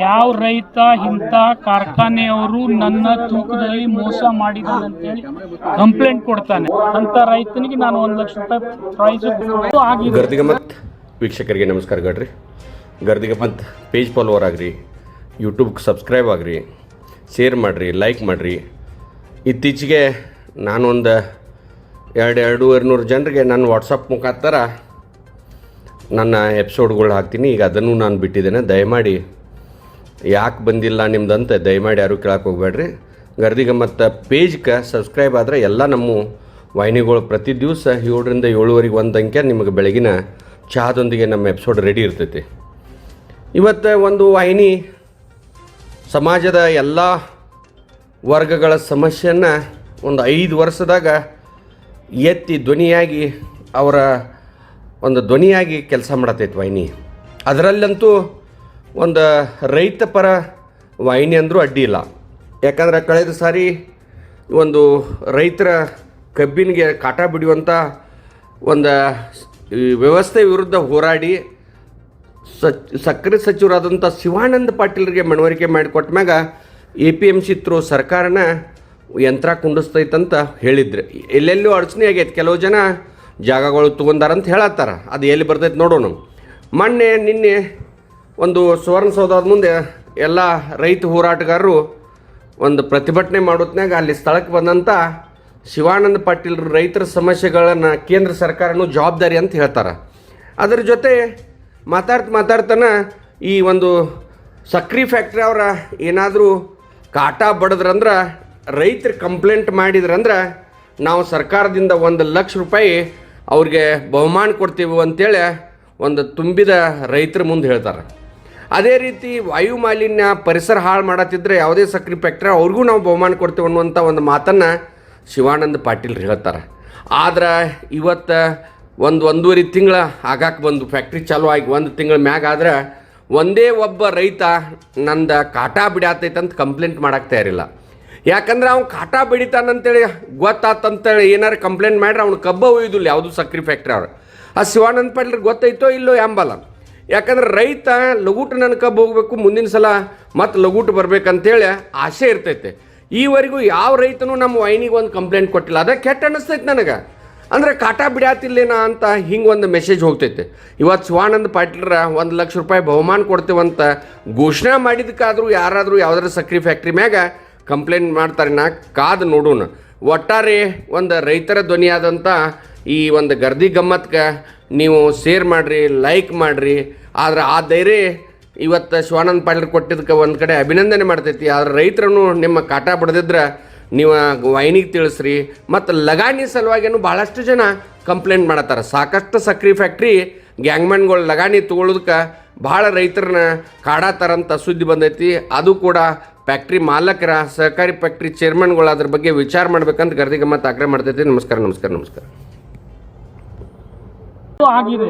ಯಾವ ರೈತ ಇಂಥ ಕಾರ್ಖಾನೆಯವರು ನನ್ನ ತೂಕದಲ್ಲಿ ಮೋಸ ಮಾಡಿದ್ದಾರೆ ಅಂತೇಳಿ ಕಂಪ್ಲೇಂಟ್ ಕೊಡ್ತಾನೆ ಅಂತ ರೈತನಿಗೆ ನಾನು 1 ಲಕ್ಷ ರೂಪಾಯಿ ಪ್ರೈಸ್ ಆಗಿದೆ. ಗರ್ದಿಗಮತ್ ವೀಕ್ಷಕರಿಗೆ ನಮಸ್ಕಾರ ಗಡ್ರಿ. ಗರ್ದಿಗಮತ್ ಪೇಜ್ ಫಾಲೋವರ್ ಆಗ್ರಿ, ಯೂಟ್ಯೂಬ್ಗೆ ಸಬ್ಸ್ಕ್ರೈಬ್ ಆಗ್ರಿ, ಶೇರ್ ಮಾಡಿರಿ, ಲೈಕ್ ಮಾಡಿರಿ. ಇತ್ತೀಚೆಗೆ ನಾನೊಂದು 200-250 ಜನರಿಗೆ ನನ್ನ ವಾಟ್ಸಪ್ ಮುಖಾಂತರ ನನ್ನ ಎಪಿಸೋಡ್ಗಳು ಹಾಕ್ತೀನಿ. ಈಗ ಅದನ್ನು ನಾನು ಬಿಟ್ಟಿದ್ದೇನೆ. ದಯಮಾಡಿ ಯಾಕೆ ಬಂದಿಲ್ಲ ನಿಮ್ದಂತ ದಯಮಾಡಿ ಯಾರು ಕೇಳಕ್ಕೆ ಹೋಗ್ಬೇಡ್ರಿ. ಗರ್ದಿಗಮ್ಮತ್ತ ಪೇಜ್ಗೆ ಸಬ್ಸ್ಕ್ರೈಬ್ ಆದರೆ ಎಲ್ಲ ನಮ್ಮ ವಾಹಿನಿಗಳು ಪ್ರತಿ ದಿವಸ 7ರಿಂದ 7:15 ಒಂದು ಅಂಕೆ ನಿಮಗೆ ಬೆಳಗಿನ ಚಹಾದೊಂದಿಗೆ ನಮ್ಮ ಎಪಿಸೋಡ್ ರೆಡಿ ಇರ್ತೈತಿ. ಇವತ್ತು ಒಂದು ವಾಹಿನಿ ಸಮಾಜದ ಎಲ್ಲ ವರ್ಗಗಳ ಸಮಸ್ಯೆಯನ್ನು ಒಂದು 5 ವರ್ಷದಾಗ ಎತ್ತಿ ಧ್ವನಿಯಾಗಿ ಅವರ ಒಂದು ಧ್ವನಿಯಾಗಿ ಕೆಲಸ ಮಾಡತೈತೆ ವಾಹಿನಿ. ಅದರಲ್ಲಂತೂ ಒಂದು ರೈತ ಪರ ವಾಹಿನಿ ಅಂದರೂ ಅಡ್ಡಿ ಇಲ್ಲ. ಯಾಕಂದ್ರೆ ಕಳೆದ ಸಾರಿ ಒಂದು ರೈತರ ಕಬ್ಬಿನಿಗೆ ಕಾಟ ಬಿಡುವಂಥ ಒಂದು ವ್ಯವಸ್ಥೆ ವಿರುದ್ಧ ಹೋರಾಡಿ ಸಕ್ಕರೆ ಸಚಿವರಾದಂಥ ಶಿವಾನಂದ ಪಾಟೀಲ್ರಿಗೆ ಮನವರಿಕೆ ಮಾಡಿಕೊಟ್ಟ ಮ್ಯಾಗ APMC ಥ್ರೂ ಸರ್ಕಾರನ ಯಂತ್ರ ಕುಂಡಿಸ್ತೈತಂತ ಹೇಳಿದ್ರು. ಎಲ್ಲೆಲ್ಲೂ ಅಡಚಣೆ ಆಗೈತೆ. ಕೆಲವು ಜನ ಜಾಗಗಳು ತೊಗೊಂಡಾರಂತ ಹೇಳತ್ತಾರ. ಅದು ಎಲ್ಲಿ ಬರ್ತೈತೆ ನೋಡೋಣ. ನಿನ್ನೆ ಒಂದು ಸುವರ್ಣಸೌಧದ ಮುಂದೆ ಎಲ್ಲ ರೈತ ಹೋರಾಟಗಾರರು ಒಂದು ಪ್ರತಿಭಟನೆ ಮಾಡೋತ್ನಾಗ ಅಲ್ಲಿ ಸ್ಥಳಕ್ಕೆ ಬಂದಂಥ ಶಿವಾನಂದ ಪಾಟೀಲ್ ರೈತರ ಸಮಸ್ಯೆಗಳನ್ನು ಕೇಂದ್ರ ಸರ್ಕಾರನೂ ಜವಾಬ್ದಾರಿ ಅಂತ ಹೇಳ್ತಾರೆ. ಅದರ ಜೊತೆ ಮಾತಾಡ್ತಾನೆ ಈ ಒಂದು ಸಕ್ರೆ ಫ್ಯಾಕ್ಟ್ರಿ ಅವರ ಏನಾದರೂ ಕಾಟ ಬಡದ್ರಂದ್ರೆ ರೈತರು ಕಂಪ್ಲೇಂಟ್ ಮಾಡಿದ್ರಂದ್ರೆ ನಾವು ಸರ್ಕಾರದಿಂದ 1 ಲಕ್ಷ ರೂಪಾಯಿ ಅವ್ರಿಗೆ ಬಹುಮಾನ ಕೊಡ್ತೀವಿ ಅಂತೇಳಿ ಒಂದು ತುಂಬಿದ ರೈತರ ಮುಂದೆ ಹೇಳ್ತಾರೆ. ಅದೇ ರೀತಿ ವಾಯು ಮಾಲಿನ್ಯ ಪರಿಸರ ಹಾಳು ಮಾಡತ್ತಿದ್ರೆ ಯಾವುದೇ ಸಕ್ರೆ ಫ್ಯಾಕ್ಟ್ರಿ ಅವ್ರಿಗೂ ನಾವು ಬಹುಮಾನ ಕೊಡ್ತೀವಿ ಅನ್ನುವಂಥ ಒಂದು ಮಾತನ್ನು ಶಿವಾನಂದ ಪಾಟೀಲ್ ಹೇಳ್ತಾರೆ. ಆದ್ರೆ ಇವತ್ತು 1-1.5 ತಿಂಗಳ ಆಗಾಕೆ ಬಂದು ಫ್ಯಾಕ್ಟ್ರಿ ಚಾಲೂ ಆಗಿ 1 ತಿಂಗಳ ಮ್ಯಾಗ ಆದ್ರೆ ಒಂದೇ ಒಬ್ಬ ರೈತ ನಂದು ಕಾಟ ಬಿಡಾತೈತಂತ ಕಂಪ್ಲೇಂಟ್ ಮಾಡಕ್ಕೆ ತಯಾರಿಲ್ಲ. ಯಾಕಂದ್ರೆ ಅವ್ನು ಕಾಟ ಬಿಡಿತಾನಂತೇಳಿ ಗೊತ್ತಾತಂತೇಳಿ ಏನಾರು ಕಂಪ್ಲೇಂಟ್ ಮಾಡ್ರೆ ಅವ್ನು ಕಬ್ಬ ಒಯ್ದಿಲ್ಲ ಯಾವುದು ಸಕ್ರೆ ಫ್ಯಾಕ್ಟ್ರಿ ಅವ್ರು. ಆ ಶಿವಾನಂದ ಪಾಟೀಲ್ರಿಗೆ ಗೊತ್ತೈತೋ ಇಲ್ಲೋ ಎಂಬಲ್ಲ. ಯಾಕಂದ್ರೆ ರೈತ ಲಗೂಟು ನನ್ನ ಕಬ್ಬು ಹೋಗ್ಬೇಕು, ಮುಂದಿನ ಸಲ ಮತ್ತು ಲಗೂಟು ಬರ್ಬೇಕಂತೇಳಿ ಆಸೆ ಇರ್ತೈತೆ. ಈವರೆಗೂ ಯಾವ ರೈತನೂ ನಮ್ಮ ವಾಹಿನಿಗೆ ಒಂದು ಕಂಪ್ಲೇಂಟ್ ಕೊಟ್ಟಿಲ್ಲ. ಅದಕ್ಕೆ ಕೆಟ್ಟ ಅನ್ನಿಸ್ತೈತೆ ನನಗೆ. ಅಂದರೆ ಕಾಟ ಬಿಡಾತಿಲ್ಲೇನ ಅಂತ ಹಿಂಗೆ ಒಂದು ಮೆಸೇಜ್ ಹೋಗ್ತೈತೆ. ಇವತ್ತು ಶಿವಾನಂದ ಪಾಟೀಲ್ರ 1 ಲಕ್ಷ ರೂಪಾಯಿ ಬಹುಮಾನ ಕೊಡ್ತೇವಂತ ಘೋಷಣೆ ಮಾಡಿದಕ್ಕಾದರೂ ಯಾರಾದರೂ ಯಾವುದಾದ್ರು ಸಕ್ರೆ ಫ್ಯಾಕ್ಟ್ರಿ ಮ್ಯಾಗ ಕಂಪ್ಲೇಂಟ್ ಮಾಡ್ತಾರೆ. ಕಾದು ನೋಡೋಣ. ಒಟ್ಟಾರೆ ಒಂದು ರೈತರ ಧ್ವನಿಯಾದಂಥ ಈ ಒಂದು ಗರ್ದಿಗಮ್ಮತ್ಗೆ ನೀವು ಶೇರ್ ಮಾಡಿರಿ, ಲೈಕ್ ಮಾಡಿರಿ. ಆದ್ರೆ ಆ ಧೈರ್ಯ ಇವತ್ತು ಶಿವಾನಂದ ಪಾಟೀಲ್ ಕೊಟ್ಟಿದ್ದಕ್ಕೆ ಒಂದು ಕಡೆ ಅಭಿನಂದನೆ ಮಾಡ್ತೈತಿ. ಆದ್ರೆ ರೈತರನ್ನು ನಿಮ್ಮ ಕಾಟ ಬಡ್ದಿದ್ರೆ ನೀವು ವಾಹಿನಿಗೆ ತಿಳಿಸ್ರಿ. ಮತ್ತು ಲಗಾಣಿ ಸಲುವಾಗಿಯೂ ಭಾಳಷ್ಟು ಜನ ಕಂಪ್ಲೇಂಟ್ ಮಾಡತ್ತಾರೆ. ಸಾಕಷ್ಟು ಸಕ್ರೆ ಫ್ಯಾಕ್ಟ್ರಿ ಗ್ಯಾಂಗ್ಮನ್ಗಳು ಲಗಾಣಿ ತೊಗೊಳೋದಕ್ಕೆ ಭಾಳ ರೈತರನ್ನ ಕಾಡತ್ತಾರಂತ ಸುದ್ದಿ ಬಂದೈತಿ. ಅದು ಕೂಡ ಫ್ಯಾಕ್ಟ್ರಿ ಮಾಲಕರ, ಸಹಕಾರಿ ಫ್ಯಾಕ್ಟ್ರಿ ಚೇರ್ಮನ್ಗಳು ಅದ್ರ ಬಗ್ಗೆ ವಿಚಾರ ಮಾಡ್ಬೇಕಂತ ಗರ್ದಿಗಮ್ಮತ್ ಆಗ್ರಹ ಮಾಡ್ತೈತಿ. ನಮಸ್ಕಾರ. ಆಗಿದೆ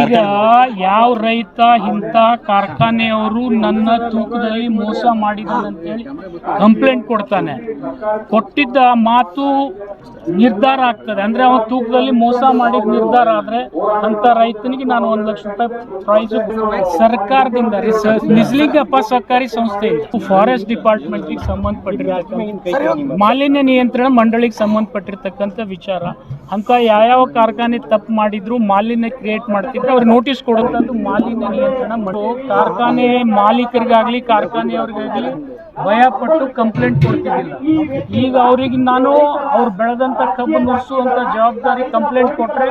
ಈಗ ಯಾವ ರೈತ ಇಂಥ ಕಾರ್ಖಾನೆಯವರು ನನ್ನ ತೂಕದಲ್ಲಿ ಮೋಸ ಮಾಡಿದ್ದಾರೆ ಅಂತೇಳಿ ಕಂಪ್ಲೇಂಟ್ ಕೊಡ್ತಾನೆ. ಕೊಟ್ಟಿದ್ದ ಮಾತು ನಿರ್ಧಾರ ಆಗ್ತದೆ. ಅಂದ್ರೆ ಅವನ ತೂಕದಲ್ಲಿ ಮೋಸ ಮಾಡಿದ ನಿರ್ಧಾರ ಆದ್ರೆ ಅಂತ ರೈತನಿಗೆ ನಾನು 1 ಲಕ್ಷ ರೂಪಾಯಿ ಪ್ರೈಸ್ ಸರ್ಕಾರದಿಂದ ನಿಜಲಿಂಗಪ್ಪ ಸಹಕಾರಿ ಸಂಸ್ಥೆ ಫಾರೆಸ್ಟ್ ಡಿಪಾರ್ಟ್ಮೆಂಟ್ಗೆ ಸಂಬಂಧಪಟ್ಟಿರ್ತಕ್ಕಂಥ ಮಾಲಿನ್ಯ ನಿಯಂತ್ರಣ ಮಂಡಳಿಗೆ ಸಂಬಂಧಪಟ್ಟಿರ್ತಕ್ಕಂಥ ವಿಚಾರ. ಅಂತ ಯಾವ ಕಾರ್ಖಾನೆ ತಪ್ಪು ಮಾಡಿದ್ರು, ಮಾಲಿನ್ಯ ಕ್ರಿಯೇಟ್ ಮಾಡ್ತಿದ್ರು, ಅವ್ರಿಗೆ ನೋಟಿಸ್ ಕೊಡುವಂಥದ್ದು ಮಾಲಿನ್ಯ ನಿಯಂತ್ರಣ ಕಾರ್ಖಾನೆ ಮಾಲೀಕರಿಗಾಗ್ಲಿ ಕಾರ್ಖಾನೆಯವ್ರಿಗಾಗ್ಲಿ ಭಯ ಪಟ್ಟು ಕಂಪ್ಲೇಂಟ್ ಕೊಡ್ತಿದ್ದಿಲ್ಲ. ಈಗ ಅವ್ರಿಗೆ ನಾನು ಅವ್ರು ಬೆಳೆದಂತ ಕಬ್ಬು ನುರಿಸುವಂತ ಜವಾಬ್ದಾರಿ ಕಂಪ್ಲೇಂಟ್ ಕೊಟ್ರೆ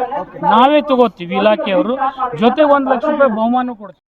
ನಾವೇ ತಗೋತೀವಿ. ಇಲಾಖೆಯವರು ಜೊತೆ 1 ಲಕ್ಷ ರೂಪಾಯಿ ಬಹುಮಾನ ಕೊಡ್ತೀವಿ.